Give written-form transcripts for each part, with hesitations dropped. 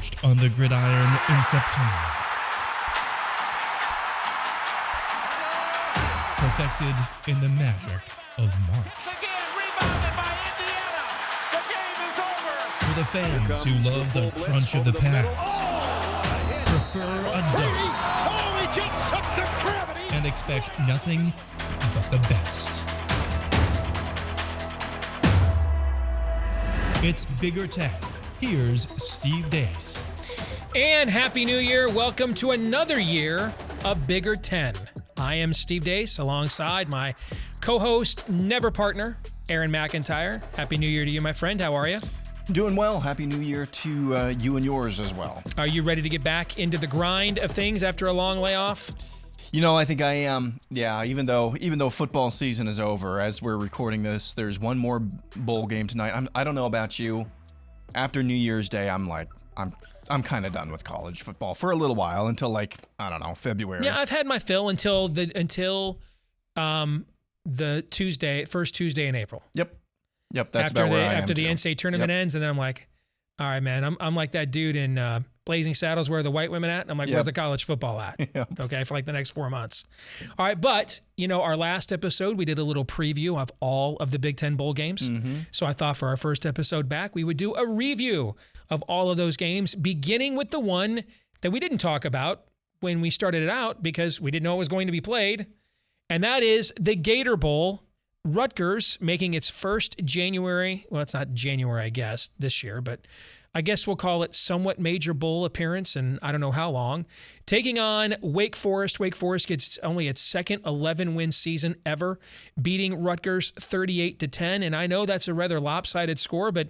forged on the gridiron in September. Perfected in the magic of March. For the fans who love the crunch of the pads, prefer a dunk, and expect nothing but the best. It's Bigger 10. Here's Steve Dace. And Happy New Year. Welcome to another year of Bigger 10. I am Steve Dace alongside my co-host, never partner, Aaron McIntyre. Happy New Year to you, my friend. How are you? Doing well. Happy New Year to you and yours as well. Are you ready to get back into the grind of things after a long layoff? You know, I think I am. Yeah, even though football season is over, as we're recording this, there's one more bowl game tonight. I don't know about you. After New Year's Day, I'm kind of done with college football for a little while until February. Yeah, I've had my fill until the first Tuesday in April. Yep. That's about where I am. After the NCAA tournament ends, and then I'm like, all right, man, I'm like that dude in Blazing Saddles, where are the white women at? And I'm like, where's the college football at? Okay, for like the next 4 months. All right, but, our last episode, we did a little preview of all of the Big Ten bowl games. Mm-hmm. So I thought for our first episode back, we would do a review of all of those games, beginning with the one that we didn't talk about when we started it out because we didn't know it was going to be played, and that is the Gator Bowl. Rutgers making its first January, well, it's not January, I guess, this year, but I guess we'll call it somewhat major bowl appearance, and I don't know how long, taking on Wake Forest. Wake Forest gets only its second 11-win season ever, beating Rutgers 38-10, and I know that's a rather lopsided score, but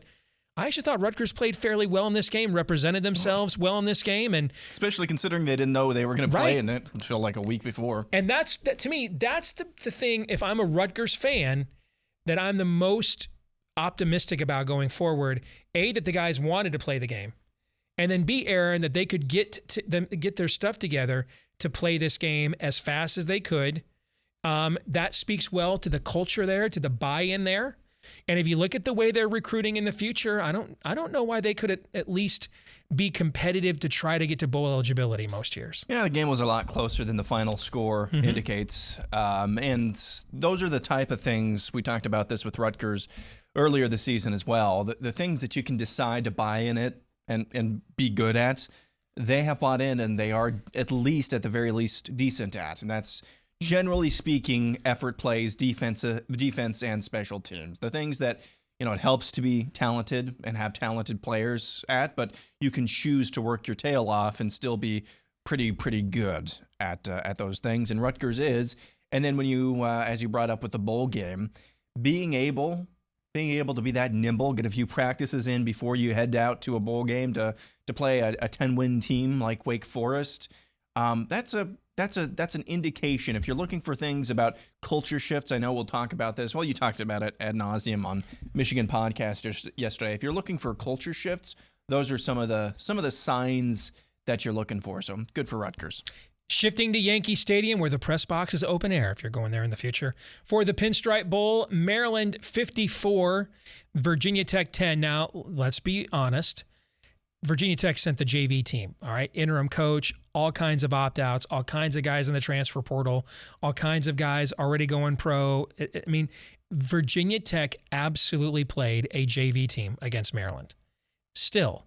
I actually thought Rutgers played fairly well in this game, represented themselves well in this game, and especially considering they didn't know they were going to play in it until like a week before. And to me, that's the thing, if I'm a Rutgers fan, that I'm the most optimistic about going forward. A, that the guys wanted to play the game, and then B, Aaron, that they could get their stuff together to play this game as fast as they could. That speaks well to the culture there, to the buy-in there. And if you look at the way they're recruiting in the future, I don't know why they could at least be competitive to try to get to bowl eligibility most years. Yeah, the game was a lot closer than the final score indicates. And those are the type of things, we talked about this with Rutgers earlier this season as well, the things that you can decide to buy in it and be good at, they have bought in and they are at the very least decent at. And that's, generally speaking, effort plays, defense and special teams. The things that, it helps to be talented and have talented players at, but you can choose to work your tail off and still be pretty good at those things. And Rutgers is. And then when you, as you brought up with the bowl game, being able to be that nimble, get a few practices in before you head out to a bowl game to play a 10-win team like Wake Forest, that's an indication. If you're looking for things about culture shifts, I know we'll talk about this. Well, you talked about it ad nauseum on Michigan podcast yesterday. If you're looking for culture shifts, those are some of the signs that you're looking for. So good for Rutgers. Shifting to Yankee Stadium, where the press box is open air if you're going there in the future. For the Pinstripe Bowl, Maryland 54, Virginia Tech 10. Now, let's be honest. Virginia Tech sent the JV team, all right? Interim coach, all kinds of opt-outs, all kinds of guys in the transfer portal, all kinds of guys already going pro. I mean, Virginia Tech absolutely played a JV team against Maryland. Still,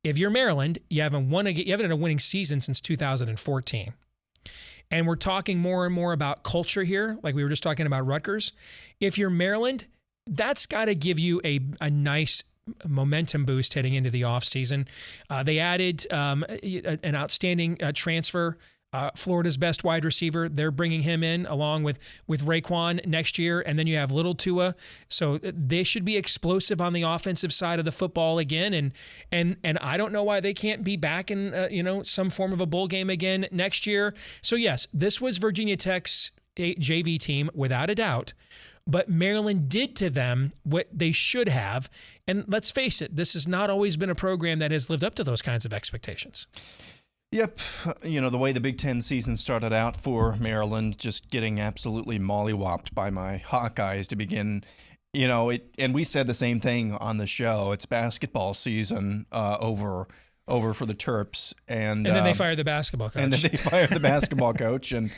if you're Maryland, you haven't had a winning season since 2014. And we're talking more and more about culture here, like we were just talking about Rutgers. If you're Maryland, that's got to give you a nice momentum boost heading into the offseason. They added an outstanding transfer, Florida's best wide receiver. They're bringing him in along with Raekwon next year, and then you have Little Tua. So they should be explosive on the offensive side of the football again, and I don't know why they can't be back in some form of a bowl game again next year. So yes, this was Virginia Tech's JV team without a doubt. But Maryland did to them what they should have. And let's face it, this has not always been a program that has lived up to those kinds of expectations. Yep. The way the Big Ten season started out for Maryland, just getting absolutely mollywopped by my Hawkeyes to begin. And we said the same thing on the show. It's basketball season over over for the Terps, and then they fired the basketball coach. And then they fired the basketball coach, and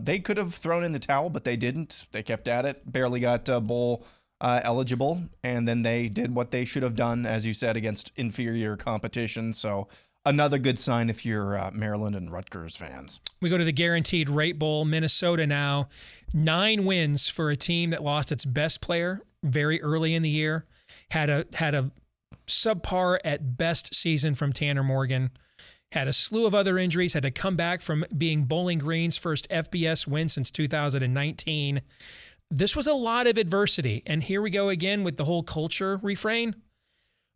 they could have thrown in the towel, but they didn't. They kept at it, barely got bowl eligible, and then they did what they should have done, as you said, against inferior competition. So another good sign if you're Maryland and Rutgers fans. We go to the Guaranteed Rate Bowl. Minnesota now, 9 wins for a team that lost its best player very early in the year. Had a subpar at best season from Tanner Morgan. Had a slew of other injuries. Had to come back from being Bowling Green's first FBS win since 2019. This was a lot of adversity. And here we go again with the whole culture refrain.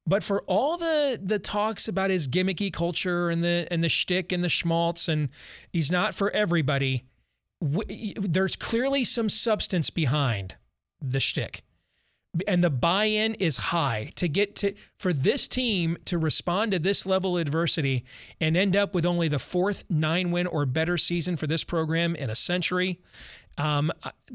But for all the talks about his gimmicky culture and the shtick and the schmaltz, and he's not for everybody, there's clearly some substance behind the shtick. And the buy-in is high for this team to respond to this level of adversity and end up with only the 4th 9-win or better season for this program in a century.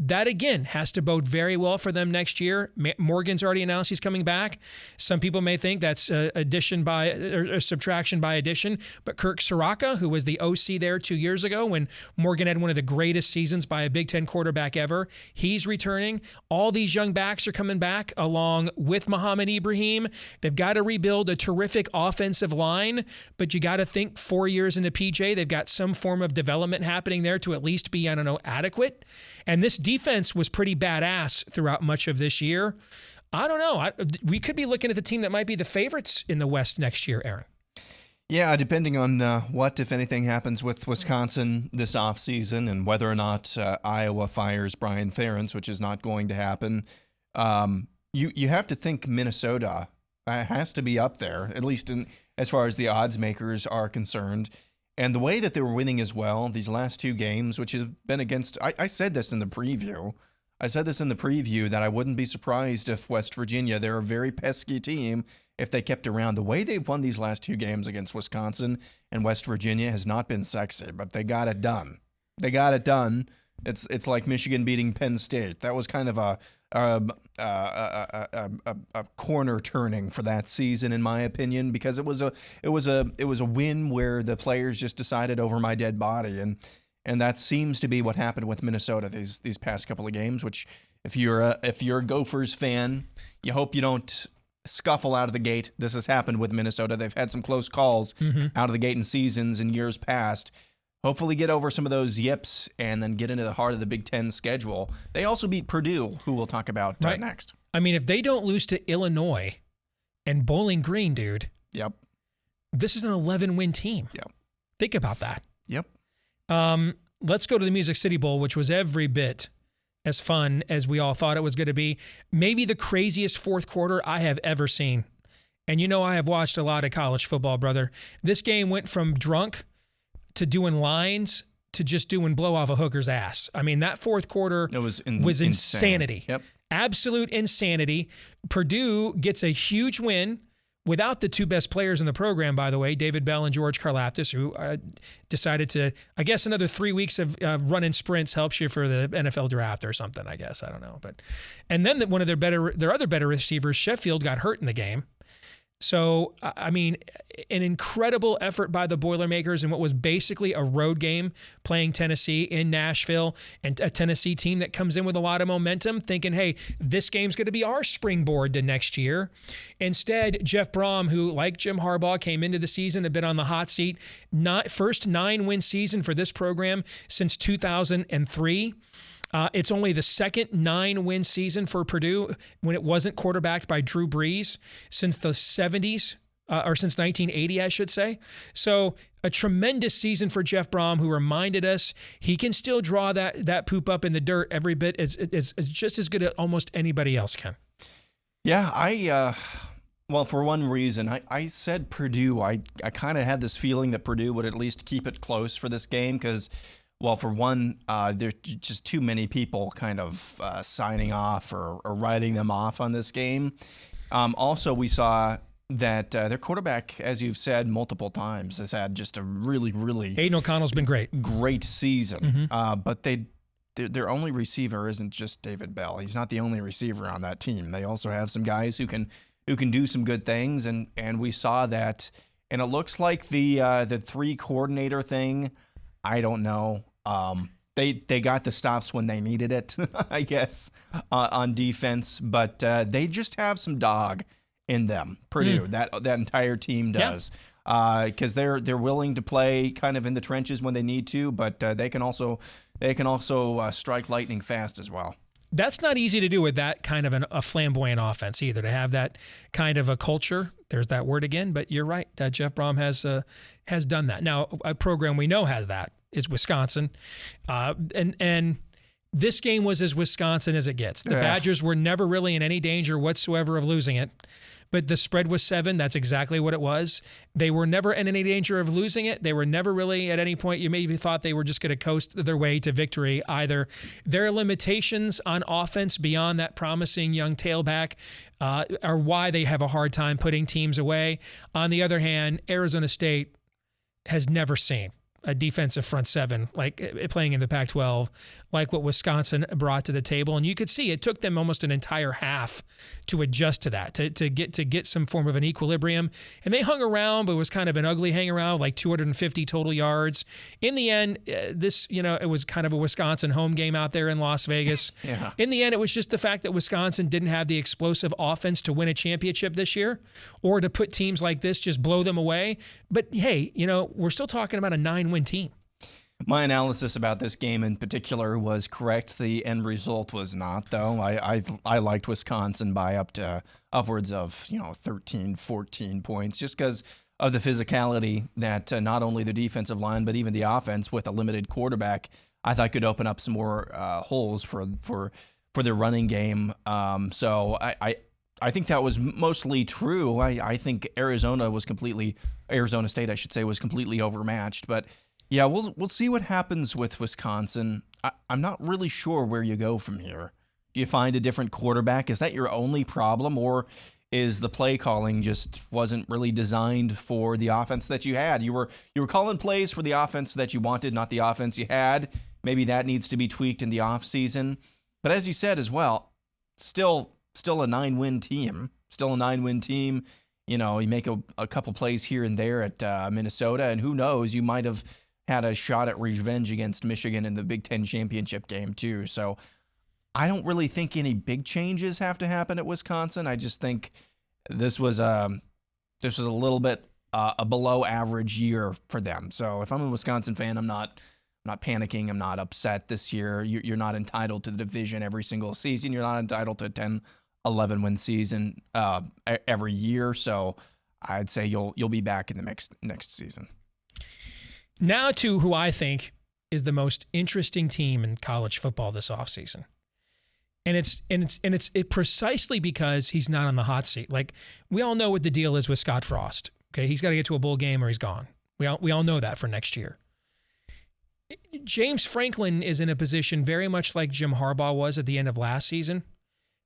That again has to bode very well for them next year. Morgan's already announced he's coming back. Some people may think that's addition by or subtraction by addition, but Kirk Soraka, who was the OC there 2 years ago when Morgan had one of the greatest seasons by a Big Ten quarterback ever, he's returning. All these young backs are coming back along with Muhammad Ibrahim. They've got to rebuild a terrific offensive line, but you got to think 4 years into PJ, they've got some form of development happening there to at least be, adequate. And this defense was pretty badass throughout much of this year. I don't know. We could be looking at the team that might be the favorites in the West next year, Aaron. Yeah, depending on what, if anything, happens with Wisconsin this offseason and whether or not Iowa fires Brian Ferentz, which is not going to happen. You have to think Minnesota has to be up there, at least as far as the odds makers are concerned. And the way that they were winning as well, these last 2 games, which have been against, I said this in the preview. That I wouldn't be surprised if West Virginia, they're a very pesky team, if they kept around. The way they've won these last 2 games against Wisconsin and West Virginia has not been sexy, but they got it done. It's like Michigan beating Penn State. That was kind of a corner turning for that season, in my opinion, because it was a win where the players just decided over my dead body, and that seems to be what happened with Minnesota these past couple of games. Which, if you're a Gophers fan, you hope you don't scuffle out of the gate. This has happened with Minnesota. They've had some close calls out of the gate in seasons in years past. Hopefully get over some of those yips and then get into the heart of the Big Ten schedule. They also beat Purdue, who we'll talk about next. I mean, if they don't lose to Illinois and Bowling Green, dude. Yep. This is an 11-win team. Yep. Think about that. Yep. Let's go to the Music City Bowl, which was every bit as fun as we all thought it was going to be. Maybe the craziest fourth quarter I have ever seen. And I have watched a lot of college football, brother. This game went from drunk to doing lines to just doing blow off a hooker's ass. I mean, that fourth quarter was insanity. Yep. Absolute insanity. Purdue gets a huge win without the 2 best players in the program, by the way, David Bell and George Karlaftis, who decided to, I guess another 3 weeks of running sprints helps you for the NFL draft or something, I guess. I don't know. And then one of their other better receivers, Sheffield, got hurt in the game. So, I mean, an incredible effort by the Boilermakers in what was basically a road game, playing Tennessee in Nashville, and a Tennessee team that comes in with a lot of momentum, thinking, hey, this game's going to be our springboard to next year. Instead, Jeff Brom, who, like Jim Harbaugh, came into the season, had been on the hot seat, first 9-win season for this program since 2003. It's only the second 9-win season for Purdue when it wasn't quarterbacked by Drew Brees since the 70s, or since 1980, I should say. So a tremendous season for Jeff Brom, who reminded us he can still draw that poop up in the dirt every bit as just as good as almost anybody else can. Yeah, well, for one reason, I said Purdue. I kind of had this feeling that Purdue would at least keep it close for this game because, well, for one, there's just too many people kind of signing off or writing them off on this game. Also, we saw that their quarterback, as you've said multiple times, has had just a really, really Aiden O'Connell's been great season. But their only receiver isn't just David Bell. He's not the only receiver on that team. They also have some guys who can do some good things, and we saw that And it looks like the 3 coordinator thing, I don't know. They got the stops when they needed it, I guess, on defense. But they just have some dog in them. Purdue, that entire team does. Because they're willing to play kind of in the trenches when they need to, but they can also strike lightning fast as well. That's not easy to do with that kind of a flamboyant offense either, to have that kind of a culture. There's that word again, but you're right. Jeff Brom has done that. Now, a program we know has that is Wisconsin. And this game was as Wisconsin as it gets. The Badgers were never really in any danger whatsoever of losing it. But the spread was 7. That's exactly what it was. They were never in any danger of losing it. They were never really at any point, you maybe thought they were just going to coast their way to victory either. Their limitations on offense beyond that promising young tailback are why they have a hard time putting teams away. On the other hand, Arizona State has never seen a defensive front 7 like playing in the Pac-12, like what Wisconsin brought to the table. And you could see it took them almost an entire half to adjust to that, to get some form of an equilibrium. And they hung around, but it was kind of an ugly hang around, like 250 total yards. In the end, it was kind of a Wisconsin home game out there in Las Vegas. Yeah. In the end, it was just the fact that Wisconsin didn't have the explosive offense to win a championship this year, or to put teams like this, just blow them away. But hey, we're still talking about a 9-win team. My analysis about this game in particular was correct. The end result was not, though. I liked Wisconsin by upwards of 13, 14 points, just because of the physicality that not only the defensive line but even the offense with a limited quarterback, I thought could open up some more holes for their running game. So I think that was mostly true. I think Arizona State, I should say, was completely overmatched. But yeah, we'll see what happens with Wisconsin. I'm not really sure where you go from here. Do you find a different quarterback? Is that your only problem, or is the play calling just wasn't really designed for the offense that you had? You were calling plays for the offense that you wanted, not the offense you had. Maybe that needs to be tweaked in the offseason. But as you said as well, still a 9-win team. Still a 9-win team. You make a couple plays here and there at Minnesota, and who knows, you might have had a shot at revenge against Michigan in the Big Ten championship game too. So I don't really think any big changes have to happen at Wisconsin. I just think this was a little bit a below average year for them. So if I'm a Wisconsin fan, I'm not panicking. I'm not upset this year. You're not entitled to the division every single season. You're not entitled to a 10, 11-win season every year. So I'd say you'll be back in the next season. Now to who I think is the most interesting team in college football this offseason. And it's precisely because he's not on the hot seat. Like, we all know what the deal is with Scott Frost. Okay, he's got to get to a bowl game or he's gone. We all know that for next year. James Franklin is in a position very much like Jim Harbaugh was at the end of last season,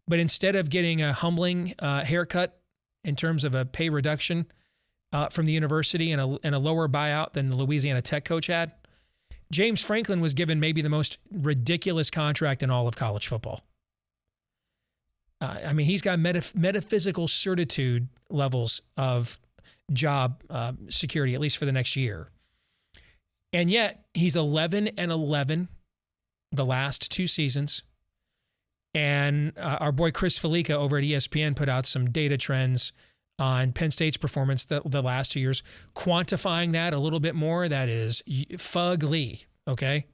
but instead of getting a humbling haircut in terms of a pay reduction from the university and a lower buyout than the Louisiana Tech coach had, James Franklin was given maybe the most ridiculous contract in all of college football. He's got metaphysical certitude levels of job security, at least for the next year. And yet he's 11-11 the last 2 seasons. And our boy Chris Felica over at ESPN put out some data trends on Penn State's performance the last 2 years, quantifying that a little bit more. That is fugly, okay?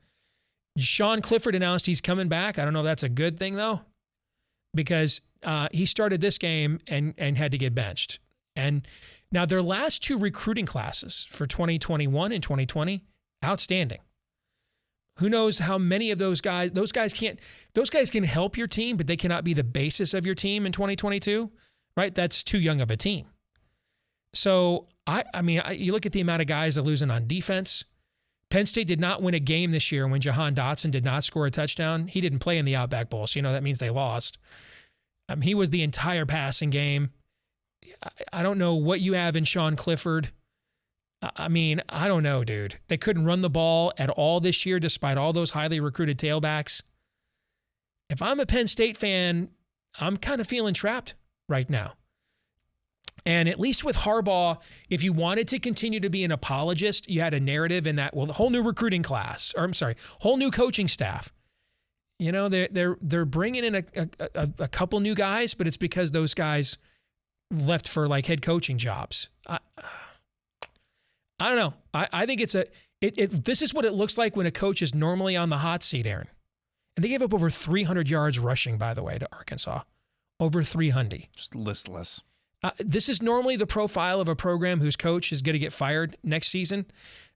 Sean Clifford announced he's coming back. I don't know if that's a good thing, though, because he started this game and had to get benched. And now their last 2 recruiting classes for 2021 and 2020, outstanding. Who knows how many of those guys can help your team, but they cannot be the basis of your team in 2022, right? That's too young of a team. So, you look at the amount of guys that are losing on defense. Penn State did not win a game this year when Jahan Dotson did not score a touchdown. He didn't play in the Outback Bowl, so that means they lost. He was the entire passing game. I don't know what you have in Sean Clifford. I don't know, dude. They couldn't run the ball at all this year despite all those highly recruited tailbacks. If I'm a Penn State fan, I'm kind of feeling trapped right now. And at least with Harbaugh, if you wanted to continue to be an apologist, you had a narrative in that, well, the whole new recruiting class, or I'm sorry, whole new coaching staff. You know, they're bringing in a couple new guys, but it's because those guys left for like head coaching jobs. I don't know. I think this is what it looks like when a coach is normally on the hot seat, Aaron. And they gave up over 300 yards rushing, by the way, to Arkansas. Over 300. Just listless. This is normally the profile of a program whose coach is going to get fired next season,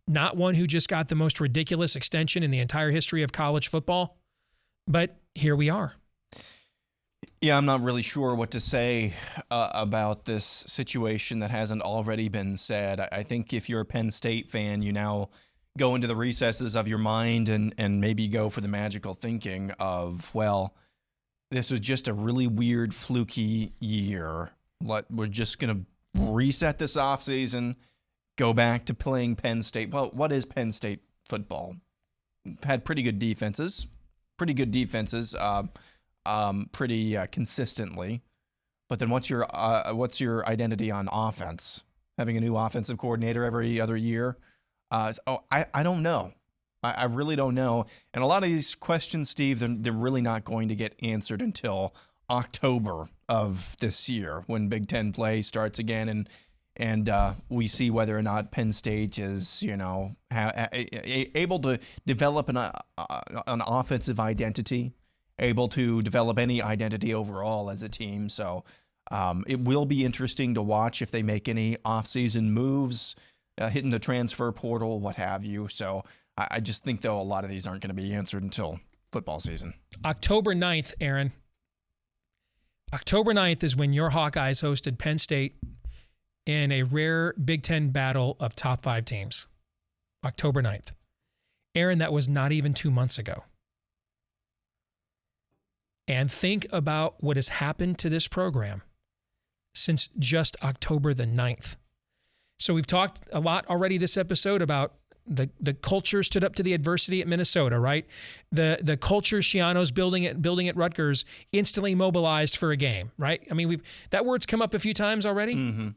not one who just got the most ridiculous extension in the entire history of college football. But here we are. Yeah, I'm not really sure what to say about this situation that hasn't already been said. I think if you're a Penn State fan, you now go into the recesses of your mind and maybe go for the magical thinking of, well, this was just a really weird, fluky year. We're just going to reset this offseason, go back to playing Penn State. Well, what is Penn State football? Had pretty good defenses, pretty consistently. But then what's your identity on offense? Having a new offensive coordinator every other year? I don't know. I really don't know. And a lot of these questions, Steve, they're really not going to get answered until October of this year when Big Ten play starts again, and we see whether or not Penn State is, able to develop an offensive identity, able to develop any identity overall as a team. So it will be interesting to watch if they make any offseason moves, hitting the transfer portal, what have you. So I just think, though, a lot of these aren't going to be answered until football season. October 9th, Aaron. October 9th is when your Hawkeyes hosted Penn State in a rare Big Ten battle of top 5 teams. October 9th. Aaron, that was not even 2 months ago. And think about what has happened to this program since just October the 9th. So we've talked a lot already this episode about the culture stood up to the adversity at Minnesota, right? The culture Schiano's building at Rutgers instantly mobilized for a game, right? I mean, that word's come up a few times already. Mm-hmm.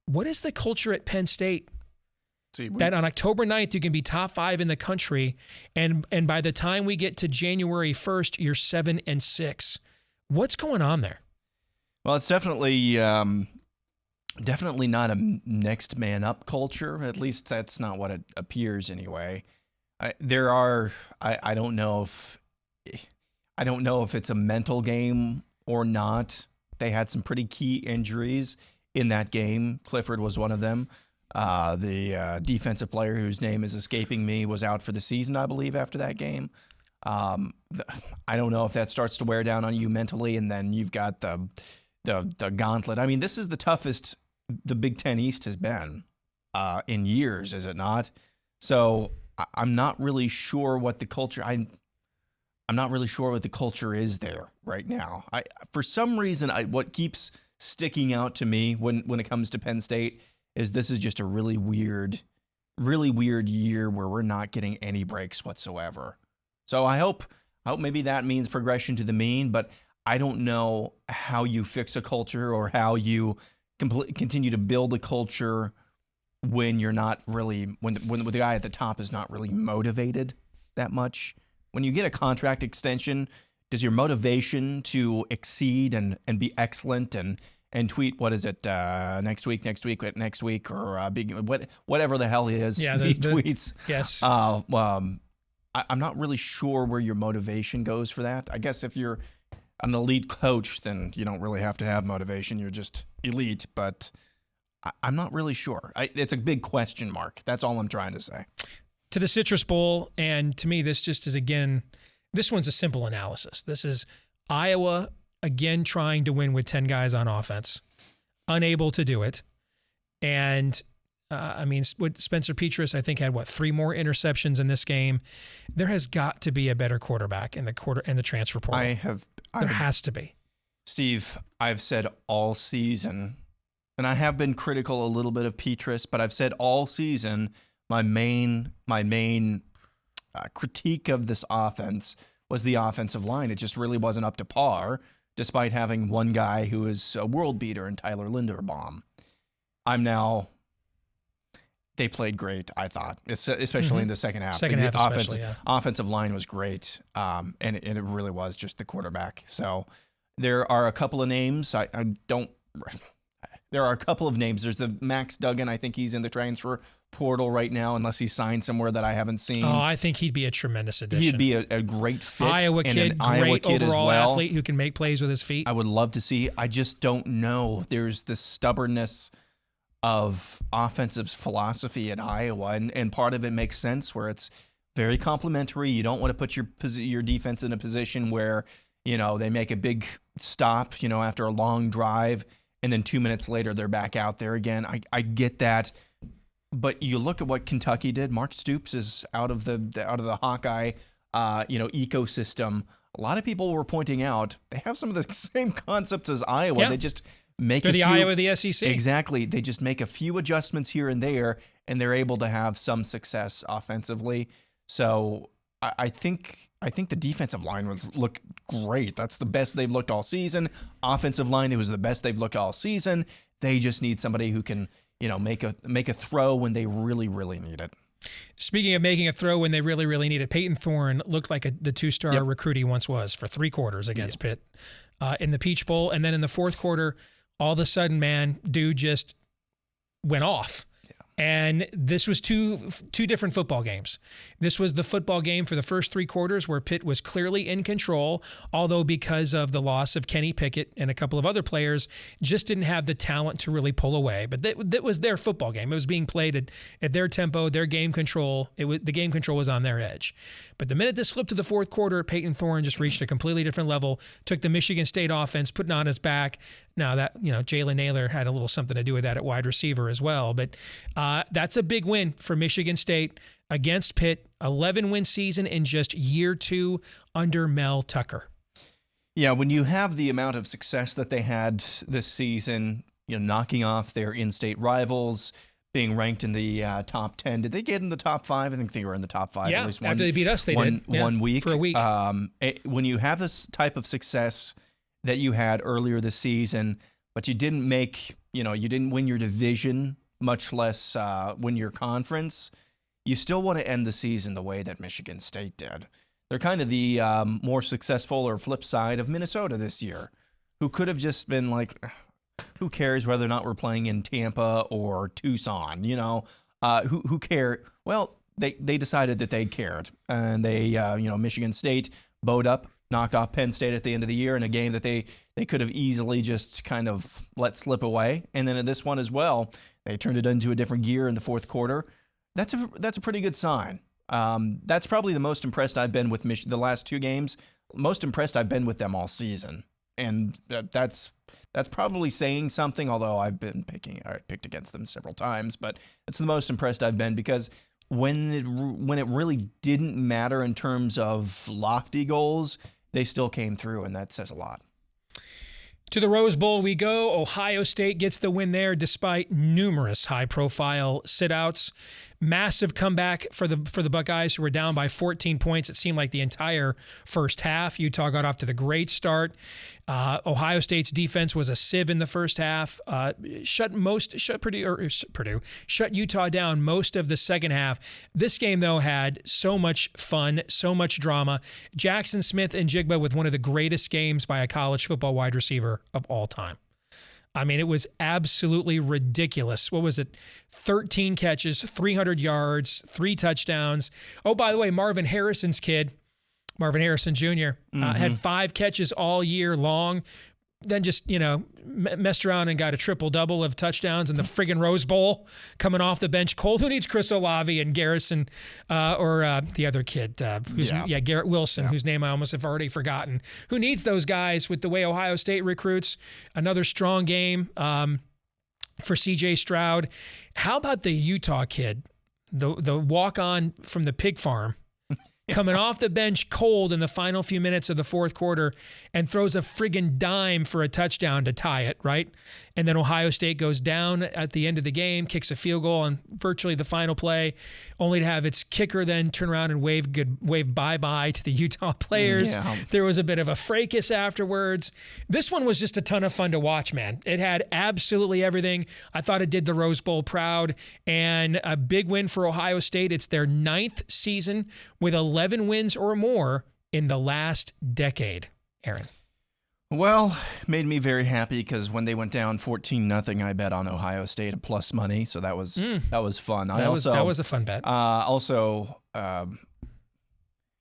What is the culture at Penn State? That on October 9th, you can be top 5 in the country, and by the time we get to January 1st, you're 7-6. What's going on there? Well, it's definitely not a next man up culture. At least that's not what it appears anyway. I don't know if it's a mental game or not. They had some pretty key injuries in that game. Clifford was one of them. The defensive player whose name is escaping me was out for the season, I believe, after that game. I don't know if that starts to wear down on you mentally, and then you've got the gauntlet. I mean, this is the toughest the Big Ten East has been in years, is it not? So I'm not really sure what the culture. I'm not really sure what the culture is there right now. For some reason, what keeps sticking out to me when it comes to Penn State is this is just a really weird year where we're not getting any breaks whatsoever. So I hope maybe that means progression to the mean, but I don't know how you fix a culture or how you continue to build a culture when you're not really, when the guy at the top is not really motivated that much. When you get a contract extension, does your motivation to exceed and be excellent and tweet, what is it, next week, or whatever the hell he is, he tweets. Yes. I'm not really sure where your motivation goes for that. I guess if you're an elite coach, then you don't really have to have motivation. You're just elite, but I'm not really sure. It's a big question mark. That's all I'm trying to say. To the Citrus Bowl, and to me, this just is, again, this one's a simple analysis. This is Iowa, again, trying to win with 10 guys on offense, unable to do it. And, Spencer Petras, I think, had, 3 more interceptions in this game. There has got to be a better quarterback in the transfer portal. There has to be. Steve, I've said all season, and I have been critical a little bit of Petras, but I've said all season my main critique of this offense was the offensive line. It just really wasn't up to par, despite having one guy who is a world beater in Tyler Linderbaum. They played great, I thought, especially in the second half. Second half especially, offensive line was great, and it really was just the quarterback. So there are a couple of names. There are a couple of names. There's the Max Duggan. I think he's in the transfer portal right now, unless he signed somewhere that I haven't seen. Oh, I think he'd be a tremendous addition. He'd be a great fit. Iowa and kid, an Iowa great kid overall as well. athlete who can make plays with his feet. I would love to see. I just don't know. There's this stubbornness of offensive philosophy at Iowa, and part of it makes sense where it's very complimentary. You don't want to put your defense in a position where, they make a big stop, after a long drive, and then 2 minutes later they're back out there again. I get that, but you look at what Kentucky did. Mark Stoops is out of the Hawkeye, ecosystem. A lot of people were pointing out they have some of the same concepts as Iowa. Yeah. They just make They're the Iowa of the SEC. Exactly. They just make a few adjustments here and there, and they're able to have some success offensively. So I think the defensive line look great. That's the best they've looked all season. Offensive line, it was the best they've looked all season. They just need somebody who can, make a throw when they really, really need it. Speaking of making a throw when they really, really need it, Peyton Thorne looked like the two-star recruit he once was for 3 quarters against Pitt in the Peach Bowl. And then in the fourth quarter, all of a sudden, man, dude just went off. And this was two different football games. This was the football game for the first 3 quarters where Pitt was clearly in control, although because of the loss of Kenny Pickett and a couple of other players, just didn't have the talent to really pull away. But that was their football game. It was being played at their tempo, their game control. The game control was on their edge. But the minute this flipped to the fourth quarter, Peyton Thorne just reached a completely different level, took the Michigan State offense, put it on his back. Now that, Jalen Naylor had a little something to do with that at wide receiver as well. But that's a big win for Michigan State against Pitt. 11-win season in just year 2 under Mel Tucker. Yeah, when you have the amount of success that they had this season, knocking off their in-state rivals, being ranked in the top 10. Did they get in the top 5? I think they were in the top 5 at least after they beat us, they did. One week. For a week. When you have this type of success that you had earlier this season, but you didn't you didn't win your division, much less win your conference, you still want to end the season the way that Michigan State did. They're kind of the more successful or flip side of Minnesota this year, who could have just been like, who cares whether or not we're playing in Tampa or Tucson, who care? Well, they decided that they cared, and they, Michigan State bowed up, knocked off Penn State at the end of the year in a game that they could have easily just kind of let slip away. And then in this one as well, they turned it into a different gear in the fourth quarter. That's a pretty good sign. That's probably the most impressed I've been with the last 2 games. Most impressed I've been with them all season. And that's probably saying something, although I've been picked against them several times. But it's the most impressed I've been because when it really didn't matter in terms of lofty goals, they still came through, and that says a lot. To the Rose Bowl we go. Ohio State gets the win there despite numerous high-profile sit-outs. Massive comeback for the Buckeyes, who were down by 14 points. It seemed like the entire first half. Utah got off to the great start. Ohio State's defense was a sieve in the first half. Shut Utah down most of the second half. This game, though, had so much fun, so much drama. Jackson Smith-Njigba with one of the greatest games by a college football wide receiver of all time. I mean, it was absolutely ridiculous. What was it? 13 catches, 300 yards, 3 touchdowns. Oh, by the way, Marvin Harrison Jr., had 5 catches all year long. Then just, messed around and got a triple-double of touchdowns in the friggin' Rose Bowl coming off the bench. Cold, who needs Chris Olave and Garrison or the other kid, Garrett Wilson, whose name I almost have already forgotten. Who needs those guys with the way Ohio State recruits? Another strong game for C.J. Stroud. How about the Utah kid, the walk-on from the pig farm? coming off the bench cold in the final few minutes of the fourth quarter and throws a friggin' dime for a touchdown to tie it, right? And then Ohio State goes down at the end of the game, kicks a field goal on virtually the final play, only to have its kicker then turn around and wave bye-bye to the Utah players. Yeah. There was a bit of a fracas afterwards. This one was just a ton of fun to watch, man. It had absolutely everything. I thought it did the Rose Bowl proud, and a big win for Ohio State. It's their 9th season with 11 wins or more in the last decade. Aaron. Well, made me very happy because when they went down 14-0, I bet on Ohio State at plus money, so that was fun. That was a fun bet.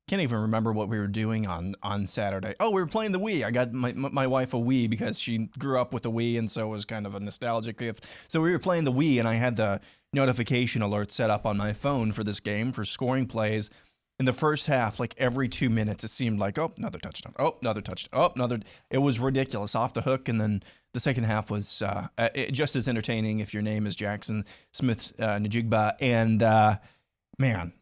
Can't even remember what we were doing on Saturday. Oh, we were playing the Wii. I got my wife a Wii because she grew up with the Wii, and so it was kind of a nostalgic gift. So we were playing the Wii, and I had the notification alert set up on my phone for this game for scoring plays. In the first half, like every 2 minutes, it seemed like, oh, another touchdown. Oh, another touchdown. Oh, another. It was ridiculous, off the hook. And then the second half was just as entertaining if your name is Jackson Smith Njigba. And, man,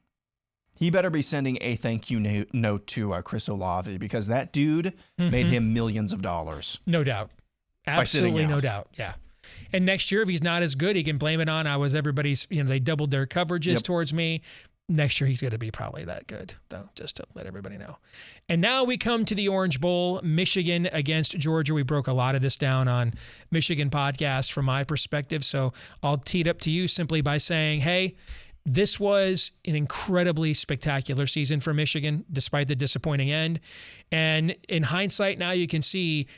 he better be sending a thank you note to Chris Olave because that dude made him millions of dollars. No doubt. Absolutely no doubt. Yeah. And next year, if he's not as good, he can blame it on they doubled their coverages towards me. Next year, he's going to be probably that good, though, just to let everybody know. And now we come to the Orange Bowl, Michigan against Georgia. We broke a lot of this down on Michigan podcast from my perspective, so I'll tee it up to you simply by saying, hey, this was an incredibly spectacular season for Michigan, despite the disappointing end. And in hindsight, now you can see,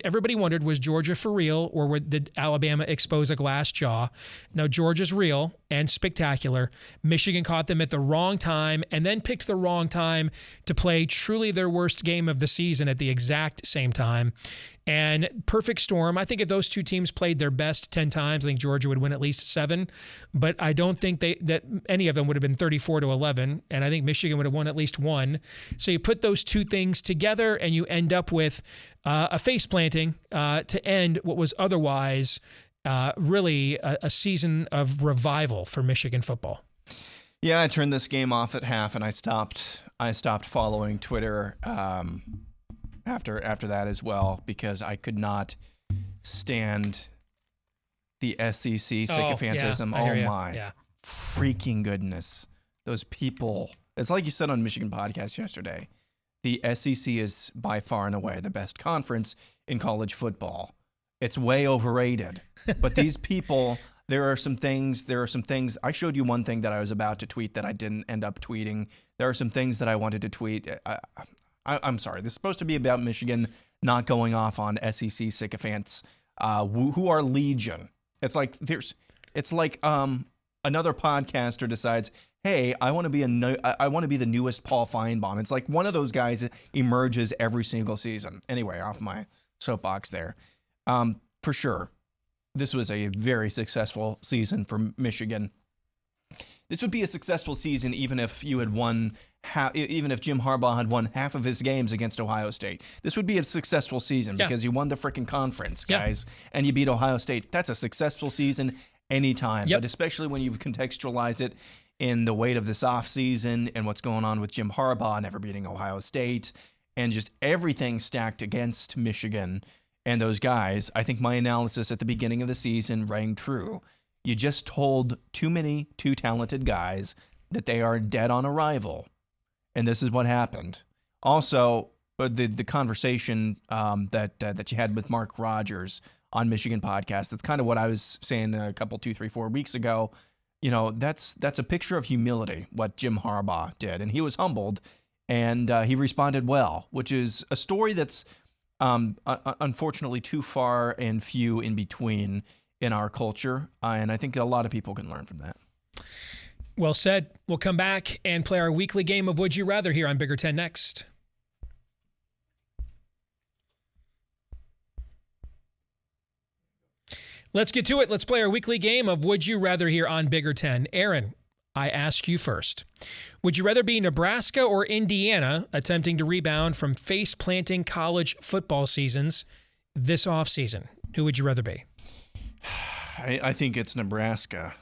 everybody wondered, was Georgia for real, or did Alabama expose a glass jaw? No, Georgia's real and spectacular. Michigan caught them at the wrong time and then picked the wrong time to play truly their worst game of the season at the exact same time. And perfect storm. I think if those two teams played their best 10 times, I think Georgia would win at least 7. But I don't think that any of them would have been 34-11. And I think Michigan would have won at least 1. So you put those two things together and you end up with a face planting to end what was otherwise really a season of revival for Michigan football. Yeah, I turned this game off at half, and I stopped following Twitter after that as well because I could not stand the SEC sycophantism. Yeah, freaking goodness. Those people. It's like you said on Michigan podcast yesterday. The SEC is by far and away the best conference in college football. It's way overrated. But these people, there are some things. I showed you one thing that I was about to tweet that I didn't end up tweeting. There are some things that I wanted to tweet. I'm sorry. This is supposed to be about Michigan not going off on SEC sycophants who are legion. It's like another podcaster decides, hey, I want to be the newest Paul Feinbaum. It's like one of those guys emerges every single season. Anyway, off my soapbox there. For sure, this was a very successful season for Michigan. This would be a successful season even if you had won, even if Jim Harbaugh had won half of his games against Ohio State. This would be a successful season because you won the freaking conference, guys, and you beat Ohio State. That's a successful season anytime, but especially when you contextualize it in the weight of this offseason and what's going on with Jim Harbaugh never beating Ohio State and just everything stacked against Michigan and those guys. I think my analysis at the beginning of the season rang true. You just told too talented guys that they are dead on arrival, and this is what happened. Also, the conversation that you had with Mark Rogers on Michigan podcast, that's kind of what I was saying a couple, 2, 3, 4 weeks ago. You know, that's a picture of humility, what Jim Harbaugh did, and he was humbled, and he responded well, which is a story that's unfortunately too far and few in between in our culture, and I think a lot of people can learn from that. Well said. We'll come back and play our weekly game of Would You Rather here on Bigger 10 next. Let's get to it. Let's play our weekly game of Would You Rather here on Bigger 10. Aaron, I ask you first. Would you rather be Nebraska or Indiana attempting to rebound from face-planting college football seasons this offseason? Who would you rather be? I think it's Nebraska,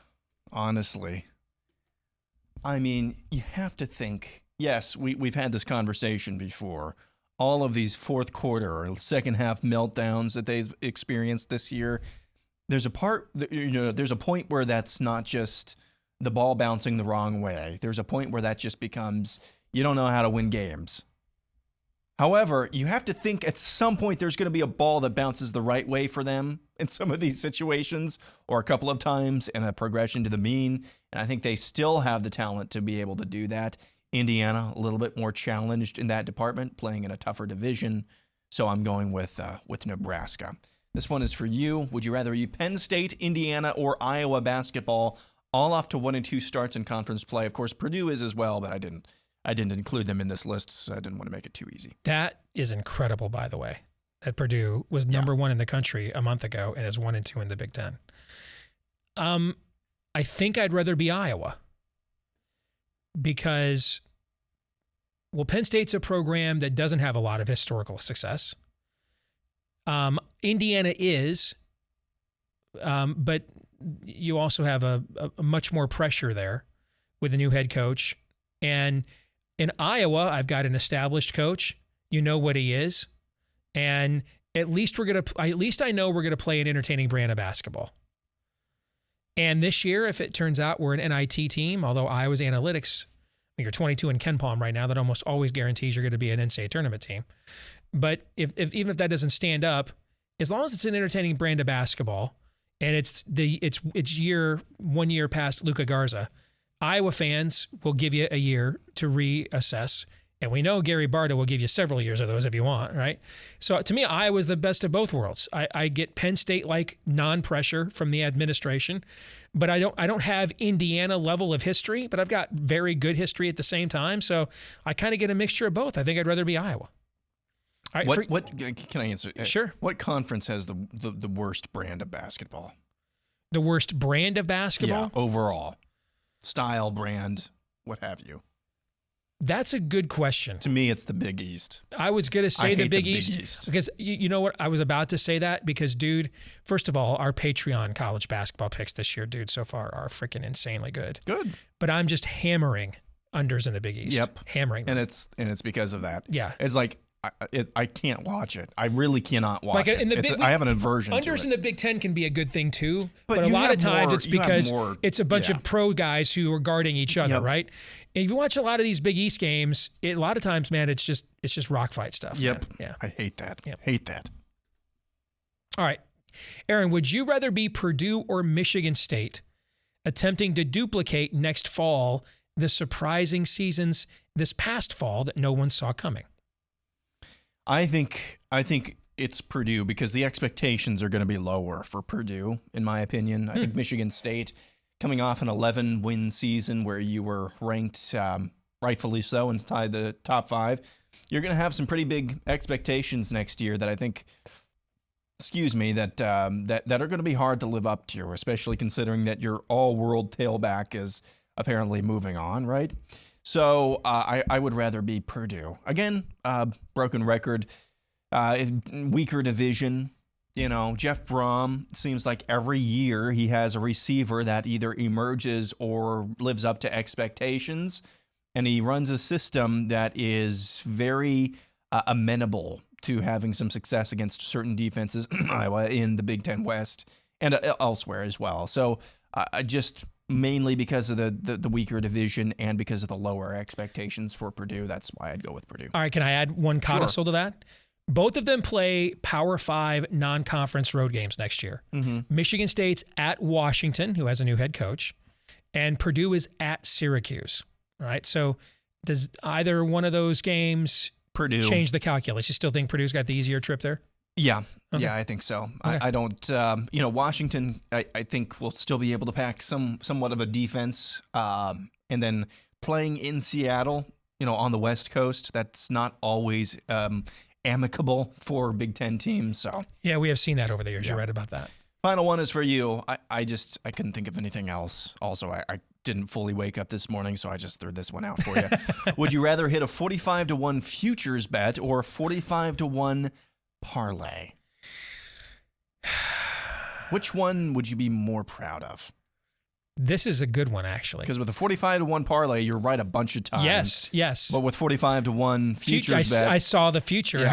honestly. I mean, you have to think yes, we've had this conversation before. All of these fourth quarter or second half meltdowns that they've experienced this year, there's a point where that's not just the ball bouncing the wrong way. There's a point where that just becomes, you don't know how to win games. However, you have to think at some point there's going to be a ball that bounces the right way for them in some of these situations, or a couple of times, and a progression to the mean. And I think they still have the talent to be able to do that. Indiana, a little bit more challenged in that department, playing in a tougher division. So I'm going with Nebraska. This one is for you. Would you rather you Penn State, Indiana, or Iowa basketball, all off to 1-2 starts in conference play? Of course, Purdue is as well, but I didn't include them in this list, so I didn't want to make it too easy. That is incredible, by the way, that Purdue was number one in the country a month ago and is 1-2 in the Big Ten. I think I'd rather be Iowa because, well, Penn State's a program that doesn't have a lot of historical success. Indiana is, but you also have a much more pressure there with a new head coach. And in Iowa, I've got an established coach. You know what he is. And at least I know we're going to play an entertaining brand of basketball. And this year, if it turns out we're an NIT team, although Iowa's analytics, you're 22 in Ken Palm right now, that almost always guarantees you're going to be an NCAA tournament team. But even if that doesn't stand up, as long as it's an entertaining brand of basketball, and it's 1 year past Luka Garza, Iowa fans will give you a year to reassess. And we know Gary Barta will give you several years of those if you want, right? So to me, Iowa's the best of both worlds. I get Penn State-like non-pressure from the administration, but I don't have Indiana level of history, but I've got very good history at the same time. So I kind of get a mixture of both. I think I'd rather be Iowa. All right, what can I answer? Sure. What conference has the worst brand of basketball? The worst brand of basketball? Yeah, overall. Style, brand, what have you. That's a good question. To me, it's the Big East. I was going to say the Big East because you know what? I was about to say that because, dude, first of all, our Patreon college basketball picks this year, dude, so far are freaking insanely good. Good. But I'm just hammering unders in the Big East. Yep. Hammering them. And it's because of that. Yeah. It's like I can't watch it. I really cannot watch it. I have an aversion to it. Unders in the Big Ten can be a good thing too, but a you lot have of times more- it's you have because more- it's a bunch of pro guys who are guarding each other, Yep. right? And if you watch a lot of these Big East games, a lot of times, man, it's just rock fight stuff. Yep. Man. Yeah. I hate that. Yep. Hate that. All right. Aaron, would you rather be Purdue or Michigan State attempting to duplicate next fall the surprising seasons this past fall that no one saw coming? I think it's Purdue because the expectations are going to be lower for Purdue, in my opinion. I think Michigan State, coming off an 11-win season where you were ranked rightfully so inside the top 5, you're going to have some pretty big expectations next year that I think, that are going to be hard to live up to, especially considering that your all-world tailback is apparently moving on, right? So I would rather be Purdue. Again, broken record, weaker division. You know, Jeff Brom, seems like every year he has a receiver that either emerges or lives up to expectations. And he runs a system that is very amenable to having some success against certain defenses, Iowa in the Big Ten West and elsewhere as well. So just mainly because of the weaker division and because of the lower expectations for Purdue. That's why I'd go with Purdue. All right, can I add one codicil to that? Both of them play Power 5 non-conference road games next year. Mm-hmm. Michigan State's at Washington, who has a new head coach, and Purdue is at Syracuse. All right, so does either one of those games change the calculus? You still think Purdue's got the easier trip there? Yeah. Okay. Yeah, I think so. Okay. I don't, Washington, I think will still be able to pack somewhat of a defense. And then playing in Seattle, on the West Coast, that's not always amicable for Big Ten teams. So yeah, we have seen that over the years. Yeah. You're right about that. Final one is for you. I couldn't think of anything else. Also, I didn't fully wake up this morning, so I just threw this one out for you. Would you rather hit a 45-1 futures bet or a 45-1 parlay? Which one would you be more proud of? This is a good one, actually. Because with a 45-1 parlay, you're right a bunch of times. Yes. But with 45-1 futures bet, I saw the future. Yeah.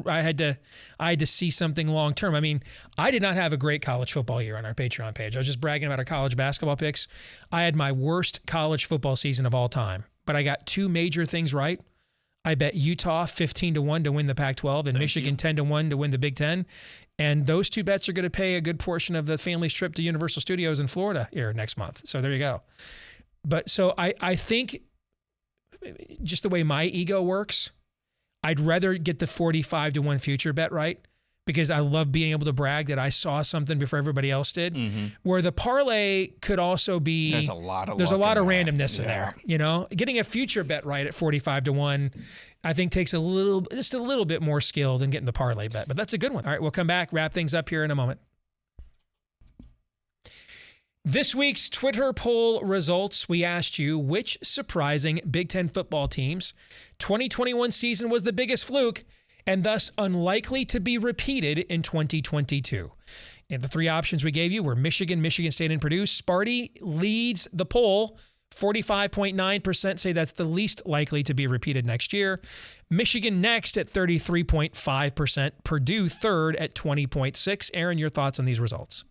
I had to see something long term. I mean, I did not have a great college football year on our Patreon page. I was just bragging about our college basketball picks. I had my worst college football season of all time, but I got two major things right. I bet Utah 15-1 to win the Pac-12 and Michigan 10-1 to win the Big Ten. And those two bets are going to pay a good portion of the family's trip to Universal Studios in Florida here next month. So there you go. But so I think just the way my ego works, I'd rather get the 45-1 future bet right because I love being able to brag that I saw something before everybody else did. Mm-hmm. Where the parlay could also be there's a lot of randomness in there. You know, getting a future bet right at 45-1, I think takes just a little bit more skill than getting the parlay bet. But that's a good one. All right, we'll come back, wrap things up here in a moment. This week's Twitter poll results, we asked you which surprising Big Ten football teams' 2021 season was the biggest fluke and thus unlikely to be repeated in 2022. And the three options we gave you were Michigan, Michigan State, and Purdue. Sparty leads the poll. 45.9% say that's the least likely to be repeated next year. Michigan next at 33.5%. Purdue third at 20.6%. Aaron, your thoughts on these results?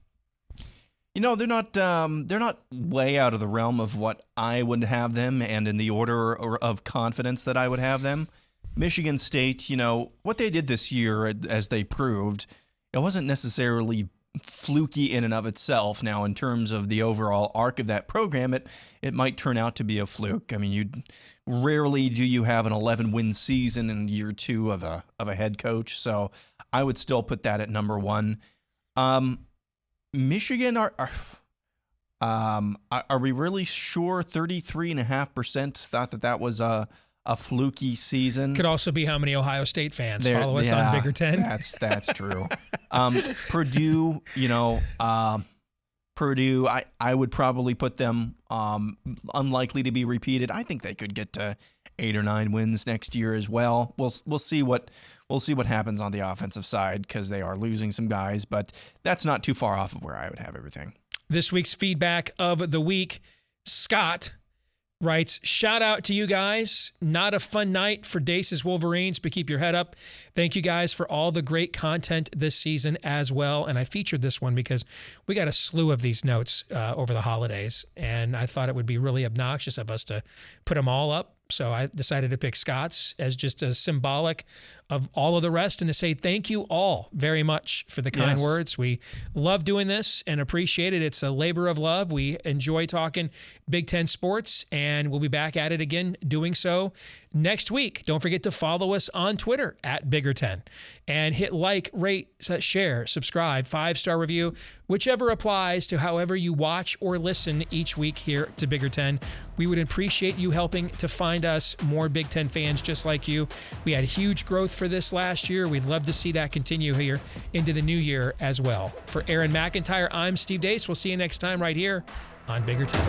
You know, they're not way out of the realm of what I would have them and in the order of confidence that I would have them. Michigan State, you know, what they did this year, as they proved, it wasn't necessarily fluky in and of itself. Now, in terms of the overall arc of that program, it might turn out to be a fluke. I mean, rarely do you have an 11-win season in year two of a head coach. So I would still put that at number one. Michigan, are we really sure 33.5% thought that was a fluky season? Could also be how many Ohio State fans follow us on Bigger Ten. That's true. Purdue, you know, Purdue, I would probably put them unlikely to be repeated. I think they could get to 8 or 9 wins next year as well. We'll see what happens on the offensive side because they are losing some guys, but that's not too far off of where I would have everything. This week's feedback of the week, Scott writes, shout out to you guys. Not a fun night for Dace's Wolverines, but keep your head up. Thank you guys for all the great content this season as well. And I featured this one because we got a slew of these notes over the holidays, and I thought it would be really obnoxious of us to put them all up. So I decided to pick Scott's as just a symbolic of all of the rest and to say thank you all very much for the kind words. We love doing this and appreciate it. It's a labor of love. We enjoy talking Big Ten sports, and we'll be back at it again doing so next week. Don't forget to follow us on Twitter at Bigger10 and hit like, rate, share, subscribe, 5-star review, whichever applies to however you watch or listen each week here to Bigger 10. We would appreciate you helping to find us more Big Ten fans just like you. We had huge growth for this last year. We'd love to see that continue here into the new year as well. For Aaron McIntyre, I'm Steve Dace. We'll see you next time right here on Bigger 10.